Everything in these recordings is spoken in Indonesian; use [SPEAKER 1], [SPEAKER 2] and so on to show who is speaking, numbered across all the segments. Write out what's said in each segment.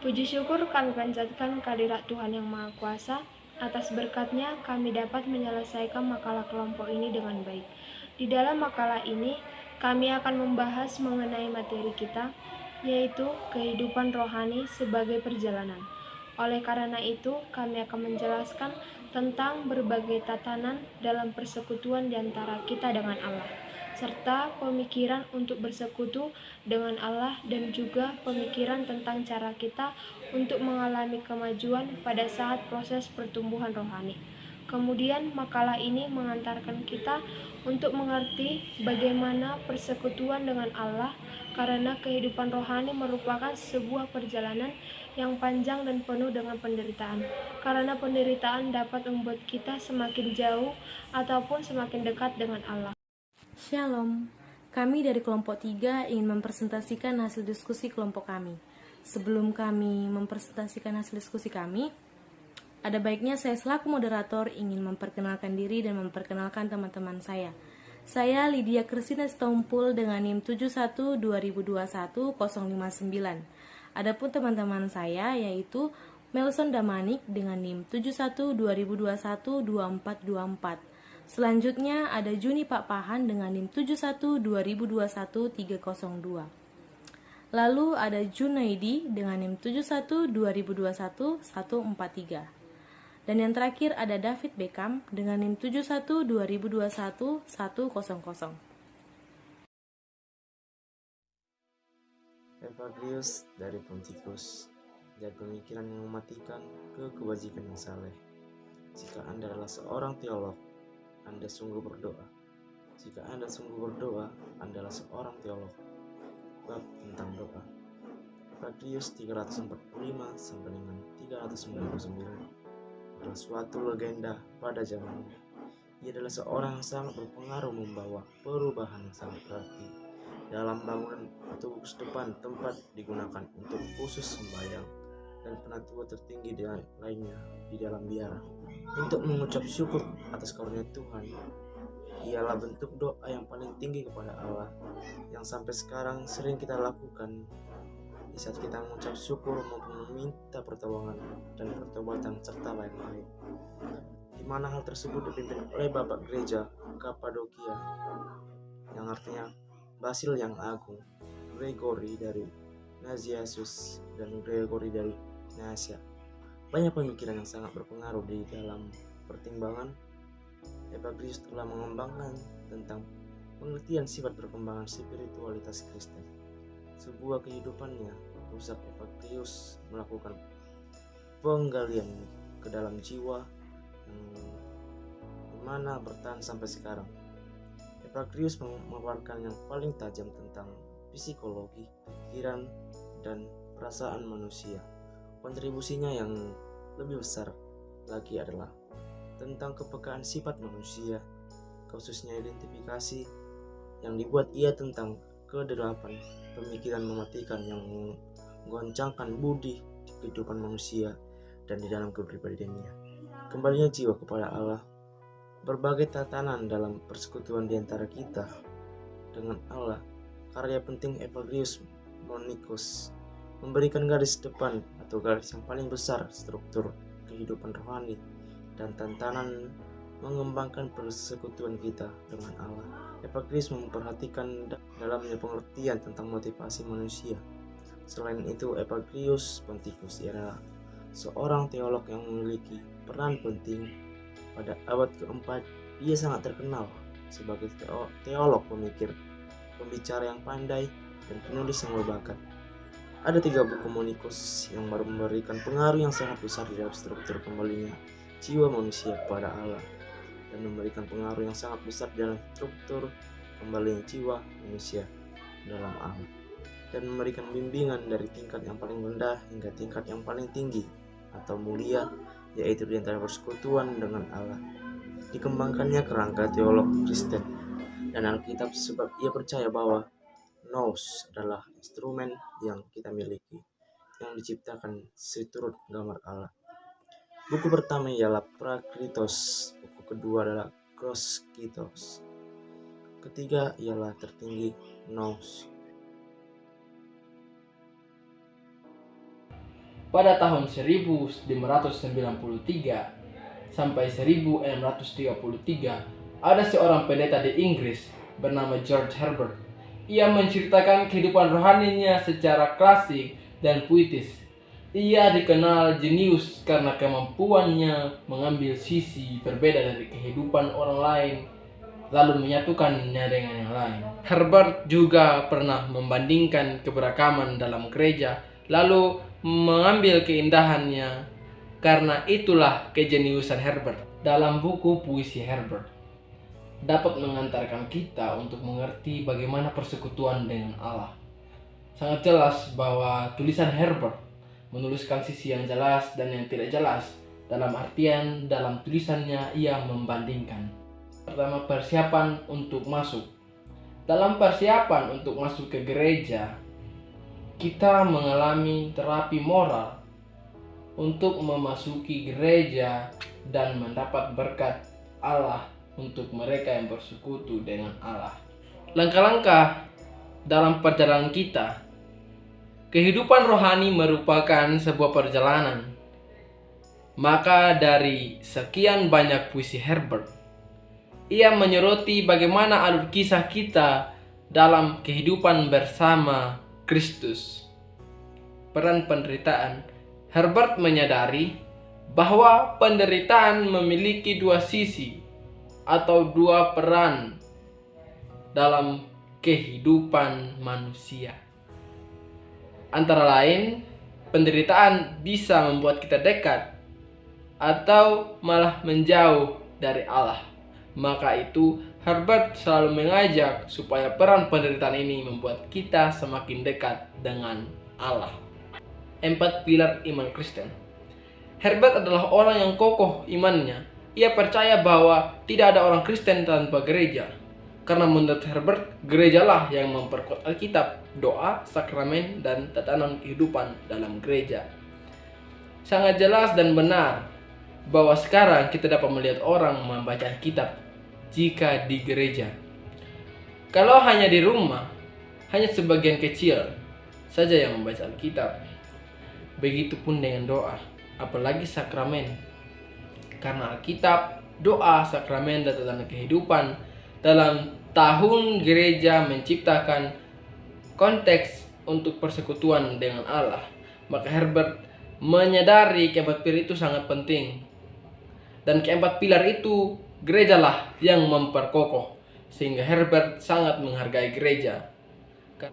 [SPEAKER 1] Puji syukur kami panjatkan kehadirat Tuhan Yang Maha Kuasa. Atas berkat-Nya kami dapat menyelesaikan makalah kelompok ini dengan baik. Di dalam makalah ini, kami akan membahas mengenai materi kita, yaitu kehidupan rohani sebagai perjalanan. Oleh karena itu, kami akan menjelaskan tentang berbagai tatanan dalam persekutuan di antara kita dengan Allah, serta pemikiran untuk bersekutu dengan Allah dan juga pemikiran tentang cara kita untuk mengalami kemajuan pada saat proses pertumbuhan rohani. Kemudian makalah ini mengantarkan kita untuk mengerti bagaimana persekutuan dengan Allah, karena kehidupan rohani merupakan sebuah perjalanan yang panjang dan penuh dengan penderitaan. Karena penderitaan dapat membuat kita semakin jauh ataupun semakin dekat dengan Allah.
[SPEAKER 2] Shalom, kami dari kelompok 3 ingin mempresentasikan hasil diskusi kelompok kami. Sebelum kami mempresentasikan hasil diskusi kami, ada baiknya saya selaku moderator ingin memperkenalkan diri dan memperkenalkan teman-teman saya. Saya Lydia Kristina Stompul dengan NIM 712021-059. Adapun teman-teman saya yaitu Melson Damanik dengan NIM 712021-2424. Selanjutnya ada Juni Pak Pahan dengan NIM 712021-302. Lalu ada Junaidi dengan NIM 712021-143. Dan yang terakhir ada David Beckham dengan NIM 712021-100.
[SPEAKER 3] Evagrius dari Ponticus, dari pemikiran yang mematikan ke kebajikan yang saleh. Jika Anda adalah seorang teolog, Anda sungguh berdoa. Jika Anda sungguh berdoa, Anda adalah seorang teolog. Bab tentang doa. Evagrius 345 sampai dengan 399 adalah suatu legenda pada zamannya. Ia adalah seorang yang sangat berpengaruh, membawa perubahan yang sangat berarti dalam bangunan atau gugus depan tempat digunakan untuk khusus sembahyang dan penatua tertinggi lainnya di dalam biara. Untuk mengucap syukur atas karunia Tuhan, ialah bentuk doa yang paling tinggi kepada Allah yang sampai sekarang sering kita lakukan di saat kita mengucap syukur maupun meminta pertolongan dan pertobatan serta lain-lain, di mana hal tersebut dipimpin oleh Bapak Gereja Kapadokia yang artinya Basil yang Agung, Gregory dari Nazianzus, dan Gregory dari Nyasia. Banyak pemikiran yang sangat berpengaruh di dalam pertimbangan. Evagrius telah mengembangkan tentang pengertian sifat perkembangan spiritualitas Kristen. Sebuah kehidupannya rusak, Evagrius melakukan penggalian ke dalam jiwa yang dimana bertahan sampai sekarang. Evagrius mengeluarkan yang paling tajam tentang psikologi, pikiran, dan perasaan manusia. Kontribusinya yang lebih besar lagi adalah tentang kepekaan sifat manusia, khususnya identifikasi yang dibuat ia tentang kedelapan pemikiran mematikan yang menggoncangkan budi di kehidupan manusia dan di dalam kepribadiannya. Kembalinya jiwa kepada Allah. Berbagai tatanan dalam persekutuan di antara kita dengan Allah. Karya penting Evagrius Monicus memberikan garis depan atau garis yang paling besar struktur kehidupan rohani dan tantangan mengembangkan persekutuan kita dengan Allah. Evagrius memperhatikan dalamnya pengertian tentang motivasi manusia. Selain itu, Evagrius Ponticus adalah seorang teolog yang memiliki peran penting. Pada abad keempat, dia sangat terkenal sebagai teolog, pemikir, pembicara yang pandai, dan penulis yang berbakat. Ada 3 buku Monicus yang memberikan pengaruh yang sangat besar di dalam struktur kembalinya jiwa manusia kepada Allah, dan memberikan pengaruh yang sangat besar dalam struktur kembalinya jiwa manusia dalam Allah, dan memberikan bimbingan dari tingkat yang paling rendah hingga tingkat yang paling tinggi atau mulia, yaitu di antara persekutuan dengan Allah. Dikembangkannya kerangka teolog Kristen dan Alkitab, sebab ia percaya bahwa nous adalah instrumen yang kita miliki, yang diciptakan seturut gambar Allah. Buku pertama ialah Prakritos, buku kedua adalah Kroskitos, ketiga ialah tertinggi Nous.
[SPEAKER 4] Pada tahun 1593 sampai 1633, ada seorang pendeta di Inggris bernama George Herbert. Ia menceritakan kehidupan rohaninya secara klasik dan puitis. Ia dikenal jenius karena kemampuannya mengambil sisi berbeda dari kehidupan orang lain, lalu menyatukannya dengan yang lain. Herbert juga pernah membandingkan keberagaman dalam gereja, lalu mengambil keindahannya. Karena itulah kejeniusan Herbert. Dalam buku puisi Herbert dapat mengantarkan kita untuk mengerti bagaimana persekutuan dengan Allah. Sangat jelas bahwa tulisan Herbert menuliskan sisi yang jelas dan yang tidak jelas. Dalam artian, dalam tulisannya ia membandingkan. Pertama, persiapan untuk masuk. Dalam persiapan untuk masuk ke gereja, kita mengalami terapi moral untuk memasuki gereja dan mendapat berkat Allah untuk mereka yang bersekutu dengan Allah. Langkah-langkah dalam perjalanan kita. Kehidupan rohani merupakan sebuah perjalanan. Maka dari sekian banyak puisi Herbert, ia menyoroti bagaimana alur kisah kita dalam kehidupan bersama Kristus. Peran penderitaan. Herbert menyadari bahwa penderitaan memiliki dua sisi atau dua peran dalam kehidupan manusia. Antara lain, penderitaan bisa membuat kita dekat atau malah menjauh dari Allah. Maka itu, Herbert selalu mengajak supaya peran penderitaan ini membuat kita semakin dekat dengan Allah. 4 pilar iman Kristen. Herbert adalah orang yang kokoh imannya. Ia percaya bahwa tidak ada orang Kristen tanpa gereja. Karena menurut Herbert, gerejalah yang memperkuat Alkitab, doa, sakramen, dan tatanan kehidupan dalam gereja. Sangat jelas dan benar bahwa sekarang kita dapat melihat orang membaca Alkitab jika di gereja. Kalau hanya di rumah, hanya sebagian kecil saja yang membaca Alkitab. Begitupun dengan doa, apalagi sakramen. Karena Alkitab, doa, sakramen, dan tatanan kehidupan dalam tahun gereja menciptakan konteks untuk persekutuan dengan Allah. Maka Herbert menyadari keempat pilar itu sangat penting. Dan keempat pilar itu gerejalah yang memperkokoh. Sehingga Herbert sangat menghargai gereja.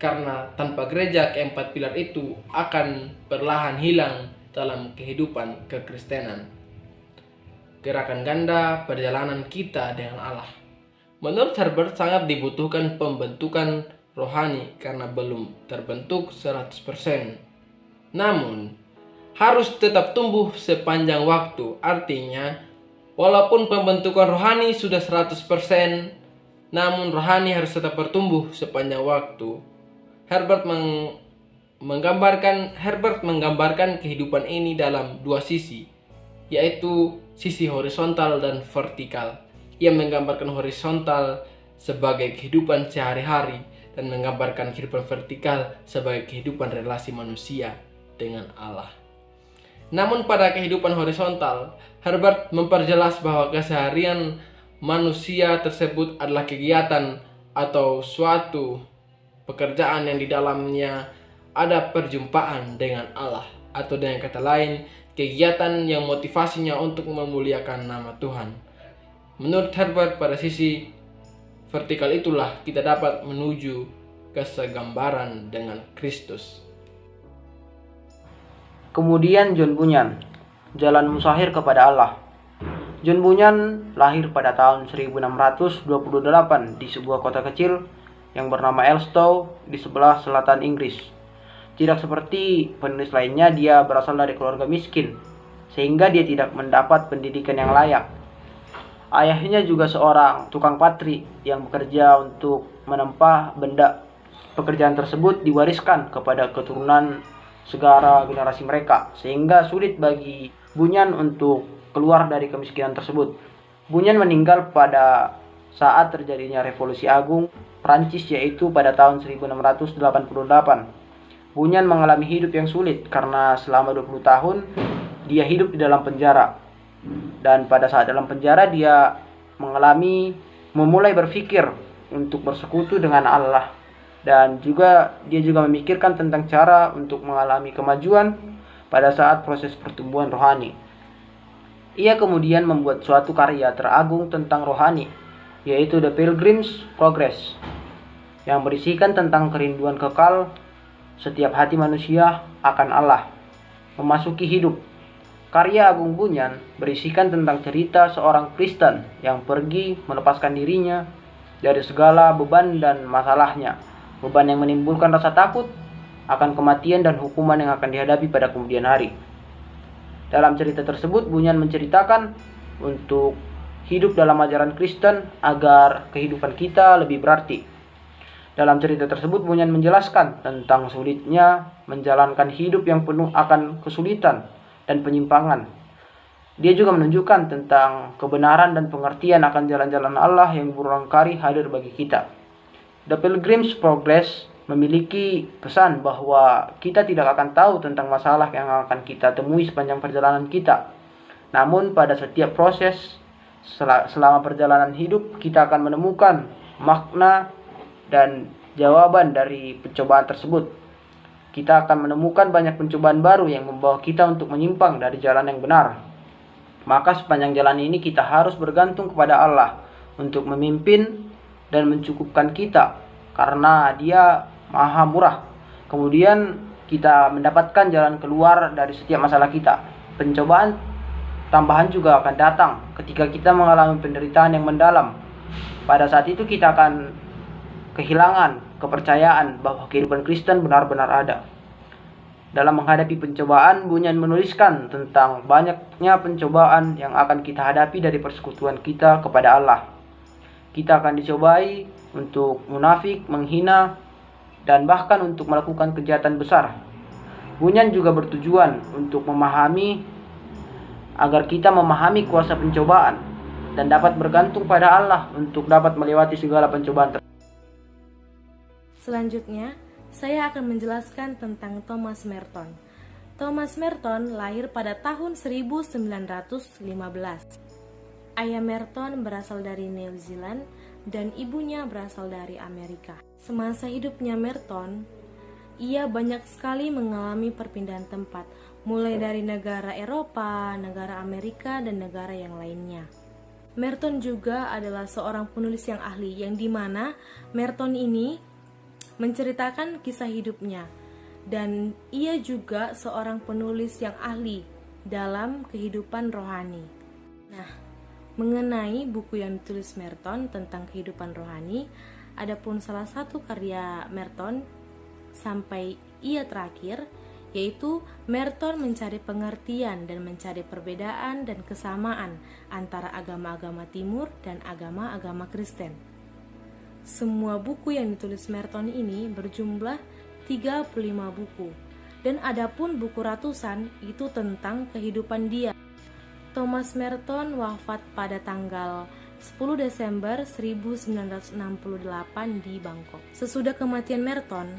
[SPEAKER 4] Karena tanpa gereja, keempat pilar itu akan perlahan hilang dalam kehidupan kekristenan. Gerakan ganda perjalanan kita dengan Allah. Menurut Herbert sangat dibutuhkan pembentukan rohani karena belum terbentuk 100%. Namun, harus tetap tumbuh sepanjang waktu. Artinya, walaupun pembentukan rohani sudah 100%, namun rohani harus tetap bertumbuh sepanjang waktu. Herbert menggambarkan kehidupan ini dalam dua sisi, yaitu sisi horizontal dan vertikal. Ia menggambarkan horizontal sebagai kehidupan sehari-hari dan menggambarkan kehidupan vertikal sebagai kehidupan relasi manusia dengan Allah. Namun pada kehidupan horizontal, Herbert memperjelas bahwa keseharian manusia tersebut adalah kegiatan atau suatu pekerjaan yang di dalamnya ada perjumpaan dengan Allah, atau dengan kata lain, kegiatan yang motivasinya untuk memuliakan nama Tuhan. Menurut Herbert, pada sisi vertikal itulah kita dapat menuju ke segambaran dengan Kristus.
[SPEAKER 5] Kemudian John Bunyan, Jalan Musahir kepada Allah. John Bunyan lahir pada tahun 1628 di sebuah kota kecil yang bernama Elstow di sebelah selatan Inggris. Tidak seperti penulis lainnya, dia berasal dari keluarga miskin, sehingga dia tidak mendapat pendidikan yang layak. Ayahnya juga seorang tukang patri yang bekerja untuk menempa benda. Pekerjaan tersebut diwariskan kepada keturunan segala generasi mereka, sehingga sulit bagi Bunyan untuk keluar dari kemiskinan tersebut. Bunyan meninggal pada saat terjadinya Revolusi Agung Prancis, yaitu pada tahun 1688. Bunyan mengalami hidup yang sulit karena selama 20 tahun dia hidup di dalam penjara. Dan pada saat dalam penjara dia memulai berpikir untuk bersekutu dengan Allah. Dan dia juga memikirkan tentang cara untuk mengalami kemajuan pada saat proses pertumbuhan rohani. Ia kemudian membuat suatu karya teragung tentang rohani, yaitu The Pilgrim's Progress, yang berisikan tentang kerinduan kekal setiap hati manusia akan Allah memasuki hidup. Karya agung Bunyan berisikan tentang cerita seorang Kristen yang pergi melepaskan dirinya dari segala beban dan masalahnya, beban yang menimbulkan rasa takut akan kematian dan hukuman yang akan dihadapi pada kemudian hari. Dalam cerita tersebut, Bunyan menceritakan untuk hidup dalam ajaran Kristen agar kehidupan kita lebih berarti. Dalam cerita tersebut, Bunyan menjelaskan tentang sulitnya menjalankan hidup yang penuh akan kesulitan dan penyimpangan. Dia juga menunjukkan tentang kebenaran dan pengertian akan jalan-jalan Allah yang berulang kali hadir bagi kita. The Pilgrim's Progress memiliki pesan bahwa kita tidak akan tahu tentang masalah yang akan kita temui sepanjang perjalanan kita. Namun pada setiap proses selama perjalanan hidup, kita akan menemukan makna dan jawaban dari pencobaan tersebut. Kita akan menemukan banyak pencobaan baru yang membawa kita untuk menyimpang dari jalan yang benar. Maka sepanjang jalan ini kita harus bergantung kepada Allah untuk memimpin dan mencukupkan kita, karena Dia Maha Murah. Kemudian kita mendapatkan jalan keluar dari setiap masalah kita. Pencobaan tambahan juga akan datang ketika kita mengalami penderitaan yang mendalam. Pada saat itu kita akan kehilangan kepercayaan bahwa kehidupan Kristen benar-benar ada. Dalam menghadapi pencobaan, Bunyan menuliskan tentang banyaknya pencobaan yang akan kita hadapi dari persekutuan kita kepada Allah. Kita akan dicobai untuk munafik, menghina, dan bahkan untuk melakukan kejahatan besar. Bunyan juga bertujuan untuk agar kita memahami kuasa pencobaan dan dapat bergantung pada Allah untuk dapat melewati segala pencobaan tersebut.
[SPEAKER 2] Selanjutnya, saya akan menjelaskan tentang Thomas Merton. Thomas Merton lahir pada tahun 1915. Ayah Merton berasal dari New Zealand dan ibunya berasal dari Amerika. Semasa hidupnya Merton, ia banyak sekali mengalami perpindahan tempat, mulai dari negara Eropa, negara Amerika, dan negara yang lainnya. Merton juga adalah seorang penulis yang ahli, yang dimana Merton ini menceritakan kisah hidupnya, dan ia juga seorang penulis yang ahli dalam kehidupan rohani. Nah, mengenai buku yang ditulis Merton tentang kehidupan rohani, adapun salah satu karya Merton sampai ia terakhir, yaitu Merton mencari pengertian dan mencari perbedaan dan kesamaan antara agama-agama Timur dan agama-agama Kristen. Semua buku yang ditulis Merton ini berjumlah 35 buku, dan adapun buku ratusan itu tentang kehidupan dia. Thomas Merton wafat pada tanggal 10 Desember 1968 di Bangkok. Sesudah kematian Merton,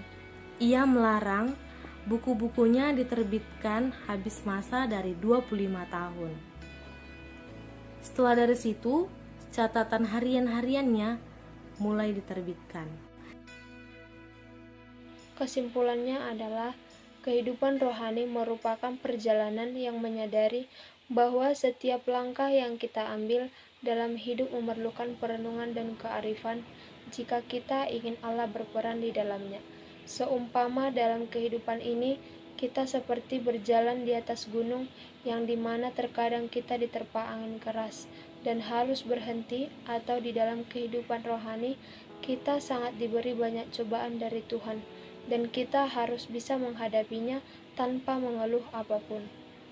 [SPEAKER 2] ia melarang buku-bukunya diterbitkan habis masa dari 25 tahun. Setelah dari situ, catatan harian-hariannya mulai diterbitkan.
[SPEAKER 1] Kesimpulannya adalah kehidupan rohani merupakan perjalanan yang menyadari bahwa setiap langkah yang kita ambil dalam hidup memerlukan perenungan dan kearifan jika kita ingin Allah berperan di dalamnya. Seumpama dalam kehidupan ini, kita seperti berjalan di atas gunung yang dimana terkadang kita diterpa angin keras dan harus berhenti, atau di dalam kehidupan rohani, kita sangat diberi banyak cobaan dari Tuhan dan kita harus bisa menghadapinya tanpa mengeluh apapun.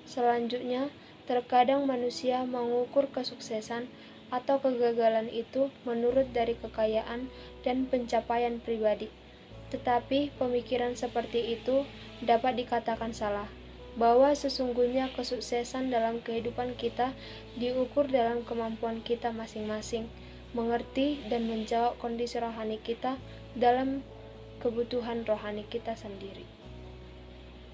[SPEAKER 1] Selanjutnya, terkadang manusia mengukur kesuksesan atau kegagalan itu menurut dari kekayaan dan pencapaian pribadi. Tetapi pemikiran seperti itu dapat dikatakan salah, bahwa sesungguhnya kesuksesan dalam kehidupan kita diukur dalam kemampuan kita masing-masing, mengerti dan menjawab kondisi rohani kita dalam kebutuhan rohani kita sendiri.